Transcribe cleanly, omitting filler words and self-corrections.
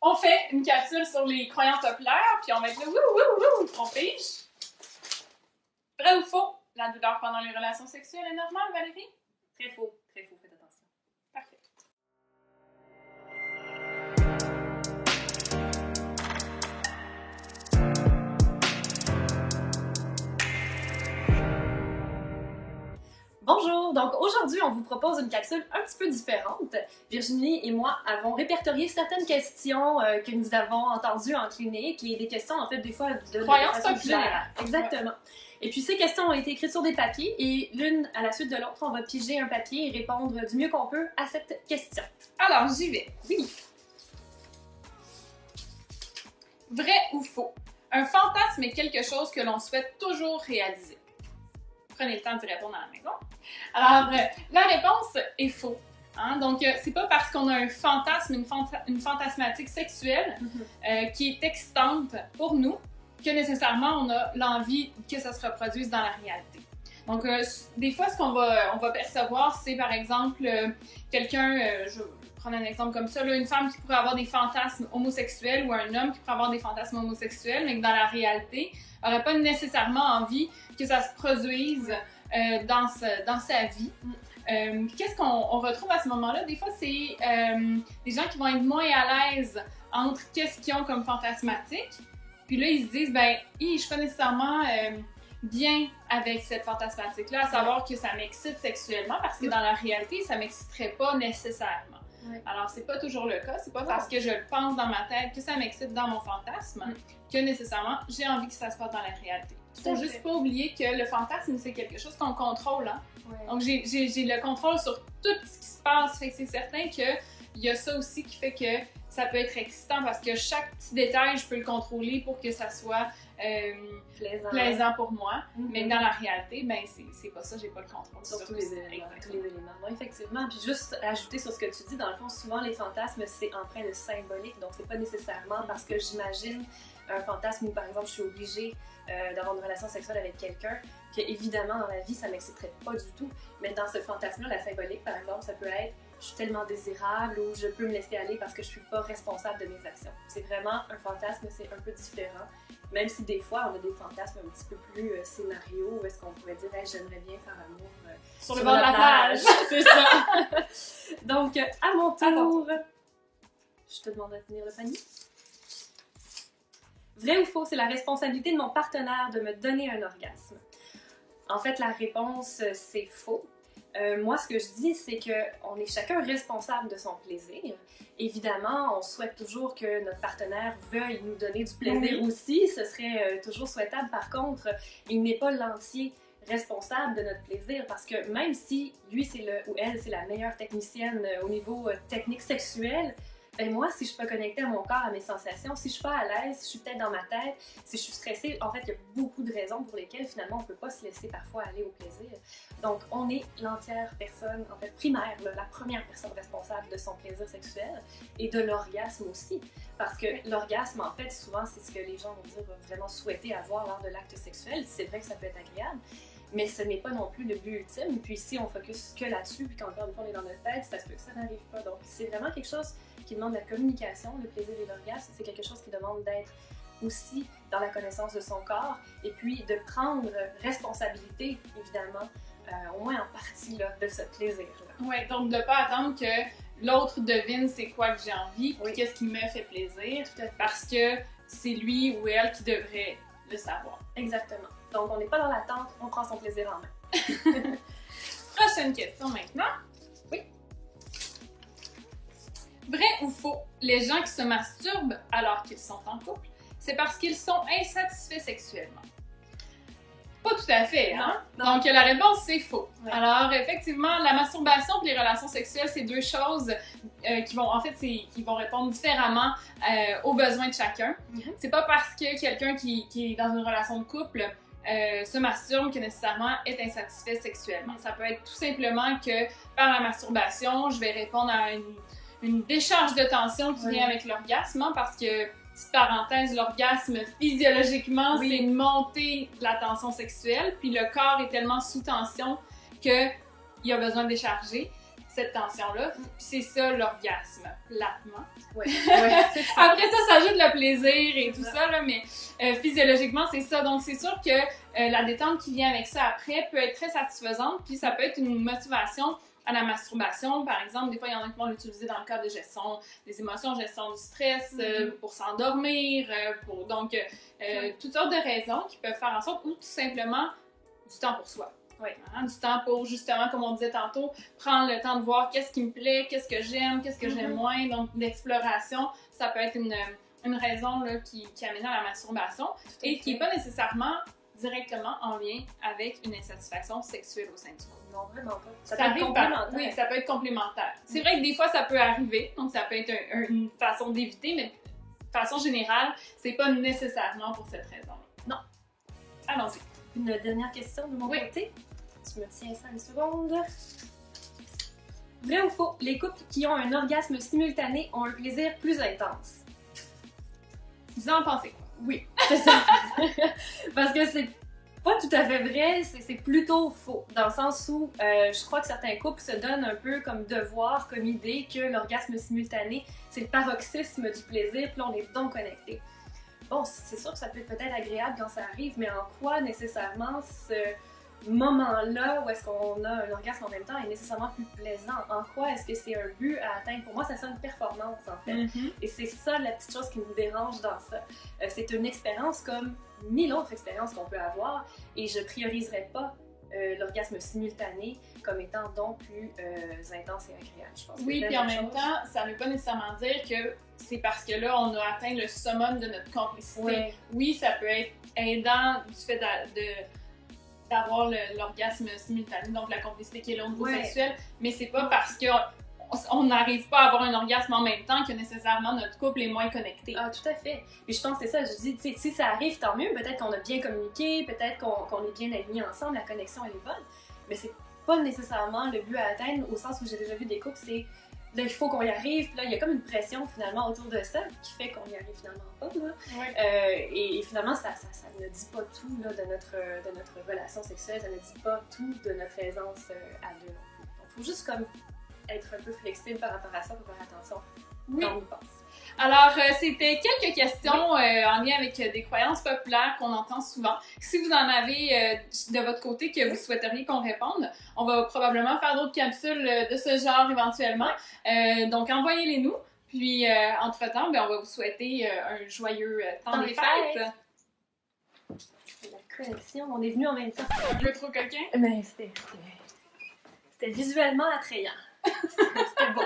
On fait une capsule sur les croyances populaires, puis on va être là, wouh, on pige. Vrai ou faux? La douleur pendant les relations sexuelles est normale, Valérie? Très faux, faites attention. Parfait. Bonjour, donc aujourd'hui on vous propose une capsule un petit peu différente. Virginie et moi avons répertorié certaines questions que nous avons entendues en clinique et des questions en fait des fois de croyances populaires. Exactement. Et puis ces questions ont été écrites sur des papiers et l'une à la suite de l'autre on va piger un papier et répondre du mieux qu'on peut à cette question. Alors j'y vais. Oui. Vrai ou faux? Un fantasme est quelque chose que l'on souhaite toujours réaliser. Prenez le temps d'y répondre à la maison. Alors, la réponse est faux. Hein? Donc, c'est pas parce qu'on a un fantasme, une fantasmatique sexuelle qui est excitante pour nous que nécessairement on a l'envie que ça se reproduise dans la réalité. Donc, des fois, ce qu'on va percevoir, c'est par exemple quelqu'un, je vais prendre un exemple comme ça, là, une femme qui pourrait avoir des fantasmes homosexuels ou un homme qui pourrait avoir des fantasmes homosexuels, mais que dans la réalité, n'aurait pas nécessairement envie que ça se produise dans sa vie. Qu'est-ce qu'on retrouve à ce moment-là? Des fois, c'est des gens qui vont être moins à l'aise entre qu'est-ce qu'ils ont comme fantasmatique. Puis là, ils se disent, ben, je suis pas nécessairement bien avec cette fantasmatique-là, à savoir que ça m'excite sexuellement, parce que dans la réalité, ça m'exciterait pas nécessairement. Ouais. Alors, c'est pas toujours le cas. C'est pas parce que je le pense dans ma tête que ça m'excite dans mon fantasme que nécessairement j'ai envie que ça se passe dans la réalité. Il faut juste pas oublier que le fantasme, c'est quelque chose qu'on contrôle. Hein? Ouais. Donc, j'ai le contrôle sur tout ce qui se passe. Fait que c'est certain qu'il y a ça aussi qui fait que ça peut être excitant parce que chaque petit détail, je peux le contrôler pour que ça soit plaisant pour moi. Mais dans la réalité, ben c'est pas ça, j'ai pas le contrôle sur tous les éléments. Non, effectivement. Puis juste ajouter sur ce que tu dis, dans le fond, souvent les fantasmes, c'est empreint de symbolique. Donc, c'est pas nécessairement parce que j'imagine un fantasme où, par exemple, je suis obligée d'avoir une relation sexuelle avec quelqu'un, que évidemment dans la vie, ça m'exciterait pas du tout. Mais dans ce fantasme-là, la symbolique, par exemple, ça peut être je suis tellement désirable ou je peux me laisser aller parce que je suis pas responsable de mes actions. C'est vraiment un fantasme, c'est un peu différent. Même si des fois, on a des fantasmes un petit peu plus scénario, où est-ce qu'on pourrait dire hey, j'aimerais bien faire amour sur le bord de la plage. C'est ça. Donc, à mon tour, je te demande de tenir le panier. Vrai ou faux, c'est la responsabilité de mon partenaire de me donner un orgasme. En fait, la réponse, c'est faux. Moi, ce que je dis, c'est qu'on est chacun responsable de son plaisir. Évidemment, on souhaite toujours que notre partenaire veuille nous donner du plaisir aussi. Ce serait toujours souhaitable. Par contre, il n'est pas l'entier responsable de notre plaisir parce que même si lui ou elle, c'est la meilleure technicienne au niveau technique sexuelle, ben moi, si je suis pas connectée à mon corps, à mes sensations, si je suis pas à l'aise, si je suis peut-être dans ma tête, si je suis stressée, en fait, il y a beaucoup de raisons pour lesquelles finalement on peut pas se laisser parfois aller au plaisir. Donc, on est l'entière personne, en fait, primaire, la première personne responsable de son plaisir sexuel et de l'orgasme aussi. Parce que l'orgasme, en fait, souvent, c'est ce que les gens vont dire vraiment souhaiter avoir lors de l'acte sexuel. C'est vrai que ça peut être agréable. Mais ce n'est pas non plus le but ultime. Puis si on focus que là-dessus, puis qu'encore une fois on est dans notre tête, ça se peut que ça n'arrive pas. Donc c'est vraiment quelque chose qui demande la communication, le plaisir et l'orgasme. C'est quelque chose qui demande d'être aussi dans la connaissance de son corps et puis de prendre responsabilité, évidemment, au moins en partie là, de ce plaisir-là. Oui, donc de ne pas attendre que l'autre devine c'est quoi que j'ai envie, puis qu'est-ce qui me fait plaisir, parce que c'est lui ou elle qui devrait le savoir. Exactement. Donc, on n'est pas dans l'attente, on prend son plaisir en main. Prochaine question maintenant. Oui. Vrai ou faux, les gens qui se masturbent alors qu'ils sont en couple, c'est parce qu'ils sont insatisfaits sexuellement? Pas tout à fait, hein? Non. Donc, la réponse, c'est faux. Ouais. Alors, effectivement, la masturbation et les relations sexuelles, c'est deux choses qui vont répondre différemment aux besoins de chacun. C'est pas parce que quelqu'un qui est dans une relation de couple se masturbe que nécessairement est insatisfait sexuellement. Ça peut être tout simplement que par la masturbation, je vais répondre à une décharge de tension qui vient avec l'orgasme, hein, parce que, petite parenthèse, l'orgasme physiologiquement, c'est une montée de la tension sexuelle, puis le corps est tellement sous tension qu'il a besoin de décharger. cette tension-là. Puis c'est ça l'orgasme, platement. Ouais, c'est ça. Après ça s'ajoute le plaisir et tout ça, là, mais physiologiquement, c'est ça. Donc, c'est sûr que la détente qui vient avec ça après peut être très satisfaisante, puis ça peut être une motivation à la masturbation. Par exemple, des fois, il y en a qui vont l'utiliser dans le cadre de gestion des émotions, gestion du stress, pour s'endormir, toutes sortes de raisons qui peuvent faire en sorte, ou tout simplement du temps pour soi. Oui. Hein, du temps pour, justement, comme on disait tantôt, prendre le temps de voir qu'est-ce qui me plaît, qu'est-ce que j'aime, qu'est-ce que j'aime moins. Donc, l'exploration, ça peut être une raison là, qui amène à la masturbation et qui n'est pas nécessairement directement en lien avec une insatisfaction sexuelle au sein du couple. Non, vraiment pas. Ça peut être complémentaire. Oui, ça peut être complémentaire. C'est vrai que des fois, ça peut arriver, donc ça peut être une façon d'éviter, mais de façon générale, c'est pas nécessairement pour cette raison-là. Non. Allons-y. Une dernière question de mon côté. Tu me tiens 5 secondes. Vrai ou faux, les couples qui ont un orgasme simultané ont un plaisir plus intense? Vous en pensez quoi? Oui, c'est ça. Parce que c'est pas tout à fait vrai, c'est plutôt faux. Dans le sens où je crois que certains couples se donnent un peu comme devoir, comme idée que l'orgasme simultané, c'est le paroxysme du plaisir, puis là on est donc connectés. Bon, c'est sûr que ça peut être peut-être agréable quand ça arrive, mais en quoi nécessairement ce moment-là où est-ce qu'on a un orgasme en même temps est nécessairement plus plaisant? En quoi est-ce que c'est un but à atteindre? Pour moi, ça sonne performance en fait. Et c'est ça la petite chose qui me dérange dans ça. C'est une expérience comme 1000 autres expériences qu'on peut avoir et je prioriserais pas l'orgasme simultané comme étant donc plus intense et agréable, je pense. Oui, puis en même temps, ça ne veut pas nécessairement dire que c'est parce que là, on a atteint le summum de notre complicité. Ouais. Oui, ça peut être aidant du fait d'avoir l'orgasme simultané, donc la complicité qui est là au niveau sexuel, mais c'est pas parce qu'on n'arrive pas à avoir un orgasme en même temps que nécessairement notre couple est moins connecté. Ah, tout à fait. Puis je pense que c'est ça, je dis, tu sais, si ça arrive, tant mieux, peut-être qu'on a bien communiqué, peut-être qu'on est bien alignés ensemble, la connexion elle est bonne, mais c'est pas nécessairement le but à atteindre, au sens où j'ai déjà vu des couples, c'est là, il faut qu'on y arrive, puis là, il y a comme une pression finalement autour de ça qui fait qu'on y arrive finalement pas, là. Ouais. Et finalement, ça ne dit pas tout là, de notre relation sexuelle, ça ne dit pas tout de notre aisance à deux non plus. Donc, il faut juste comme être un peu flexible par rapport à ça pour faire attention quand on y pense. Alors, c'était quelques questions en lien avec des croyances populaires qu'on entend souvent. Si vous en avez de votre côté que vous souhaiteriez qu'on réponde, on va probablement faire d'autres capsules de ce genre éventuellement. Donc, envoyez-les nous. Puis, entre-temps, on va vous souhaiter un joyeux temps des fêtes. La connexion, on est venus en même temps. Un peu trop coquin. Mais c'était visuellement attrayant. C'était beau.